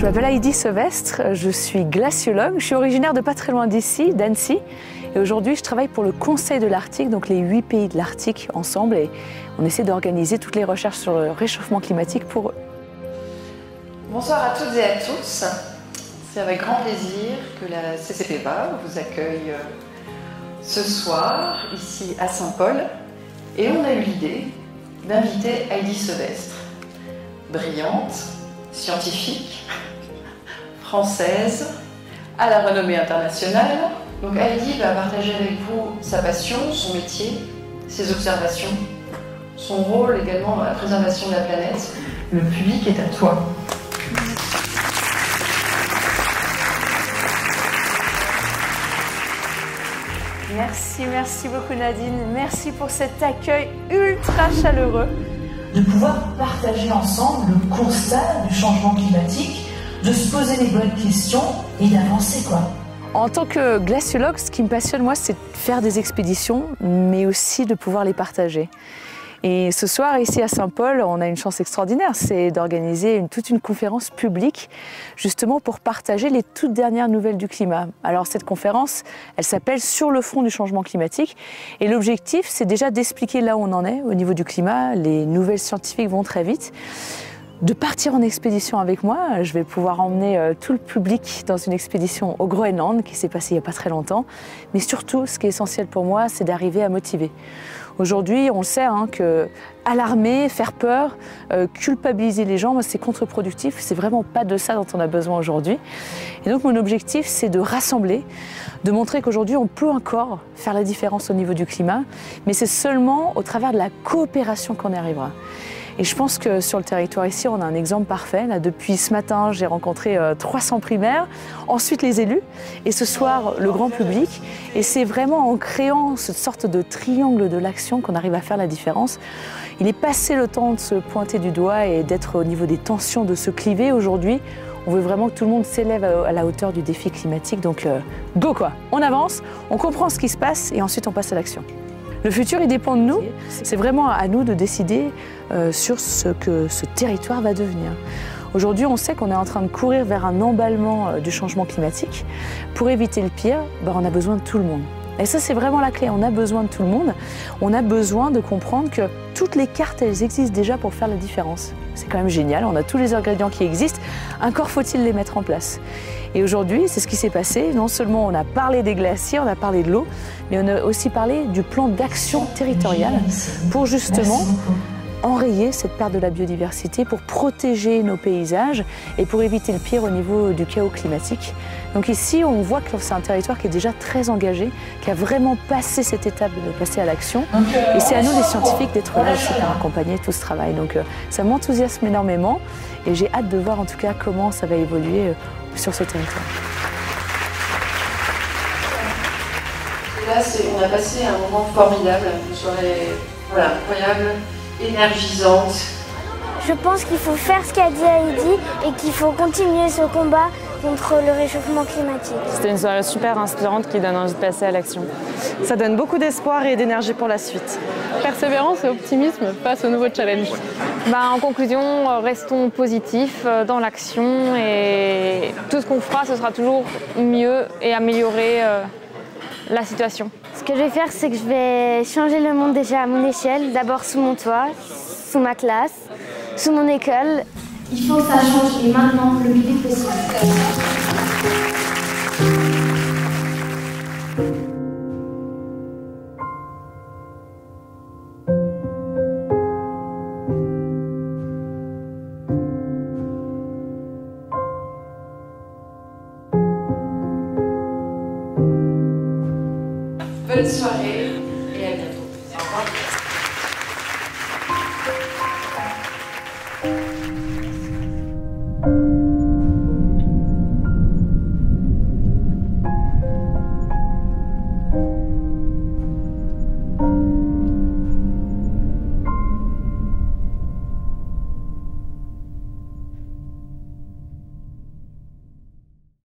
Je m'appelle Heidi Sevestre, je suis glaciologue, je suis originaire de pas très loin d'ici, d'Annecy. Et aujourd'hui, je travaille pour le Conseil de l'Arctique, donc les 8 pays de l'Arctique ensemble. Et on essaie d'organiser toutes les recherches sur le réchauffement climatique pour eux. Bonsoir à toutes et à tous. C'est avec grand plaisir que la CCPVA vous accueille ce soir, ici à Saint-Paul. Et on a eu l'idée d'inviter Heidi Sevestre, brillante, scientifique, française, à la renommée internationale. Donc Heidi va partager avec vous sa passion, son métier, ses observations, son rôle également dans la préservation de la planète. Le public est à toi. Merci beaucoup Nadine, merci pour cet accueil ultra chaleureux. De pouvoir partager ensemble le constat du changement climatique, de se poser les bonnes questions et d'avancer quoi. En tant que glaciologue, ce qui me passionne moi, c'est de faire des expéditions, mais aussi de pouvoir les partager. Et ce soir, ici à Saint-Paul, on a une chance extraordinaire, c'est d'organiser toute une conférence publique, justement pour partager les toutes dernières nouvelles du climat. Alors cette conférence, elle s'appelle « Sur le front du changement climatique ». Et l'objectif, c'est déjà d'expliquer là où on en est au niveau du climat. Les nouvelles scientifiques vont très vite. De partir en expédition avec moi. Je vais pouvoir emmener tout le public dans une expédition au Groenland qui s'est passée il n'y a pas très longtemps. Mais surtout, ce qui est essentiel pour moi, c'est d'arriver à motiver. Aujourd'hui, on le sait, que alarmer, faire peur, culpabiliser les gens, c'est contre-productif. C'est vraiment pas de ça dont on a besoin aujourd'hui. Et donc mon objectif, c'est de rassembler, de montrer qu'aujourd'hui, on peut encore faire la différence au niveau du climat, mais c'est seulement au travers de la coopération qu'on y arrivera. Et je pense que sur le territoire ici, on a un exemple parfait. Là, depuis ce matin, j'ai rencontré 300 primaires, ensuite les élus, et ce soir, le grand public. Et c'est vraiment en créant cette sorte de triangle de l'action qu'on arrive à faire la différence. Il est passé le temps de se pointer du doigt et d'être au niveau des tensions, de se cliver. Aujourd'hui, on veut vraiment que tout le monde s'élève à la hauteur du défi climatique. Donc, go quoi! On avance, on comprend ce qui se passe et ensuite on passe à l'action. Le futur, il dépend de nous. C'est vraiment à nous de décider sur ce que ce territoire va devenir. Aujourd'hui, on sait qu'on est en train de courir vers un emballement du changement climatique. Pour éviter le pire, on a besoin de tout le monde. Et ça, c'est vraiment la clé. On a besoin de tout le monde. On a besoin de comprendre que toutes les cartes, elles existent déjà pour faire la différence. C'est quand même génial. On a tous les ingrédients qui existent. Encore faut-il les mettre en place. Et aujourd'hui, c'est ce qui s'est passé. Non seulement on a parlé des glaciers, on a parlé de l'eau, mais on a aussi parlé du plan d'action territorial pour justement enrayer cette perte de la biodiversité, pour protéger nos paysages et pour éviter le pire au niveau du chaos climatique. Donc ici, on voit que c'est un territoire qui est déjà très engagé, qui a vraiment passé cette étape de passer à l'action. Et c'est à nous, les scientifiques, d'être là aussi pour accompagner tout ce travail. Donc ça m'enthousiasme énormément et j'ai hâte de voir en tout cas comment ça va évoluer sur ce territoire. Et là, on a passé un moment formidable, une soirée incroyable, énergisante. Je pense qu'il faut faire ce qu'a dit Heidi et qu'il faut continuer ce combat contre le réchauffement climatique. C'était une soirée super inspirante qui donne envie de passer à l'action. Ça donne beaucoup d'espoir et d'énergie pour la suite. Persévérance et optimisme face aux nouveaux challenges. En conclusion, restons positifs dans l'action et tout ce qu'on fera, ce sera toujours mieux et améliorer la situation. Ce que je vais faire, c'est que je vais changer le monde déjà à mon échelle, d'abord sous mon toit, sous ma classe, sous mon école. Il faut que ça change et maintenant, le plus vite possible. Bonne soirée.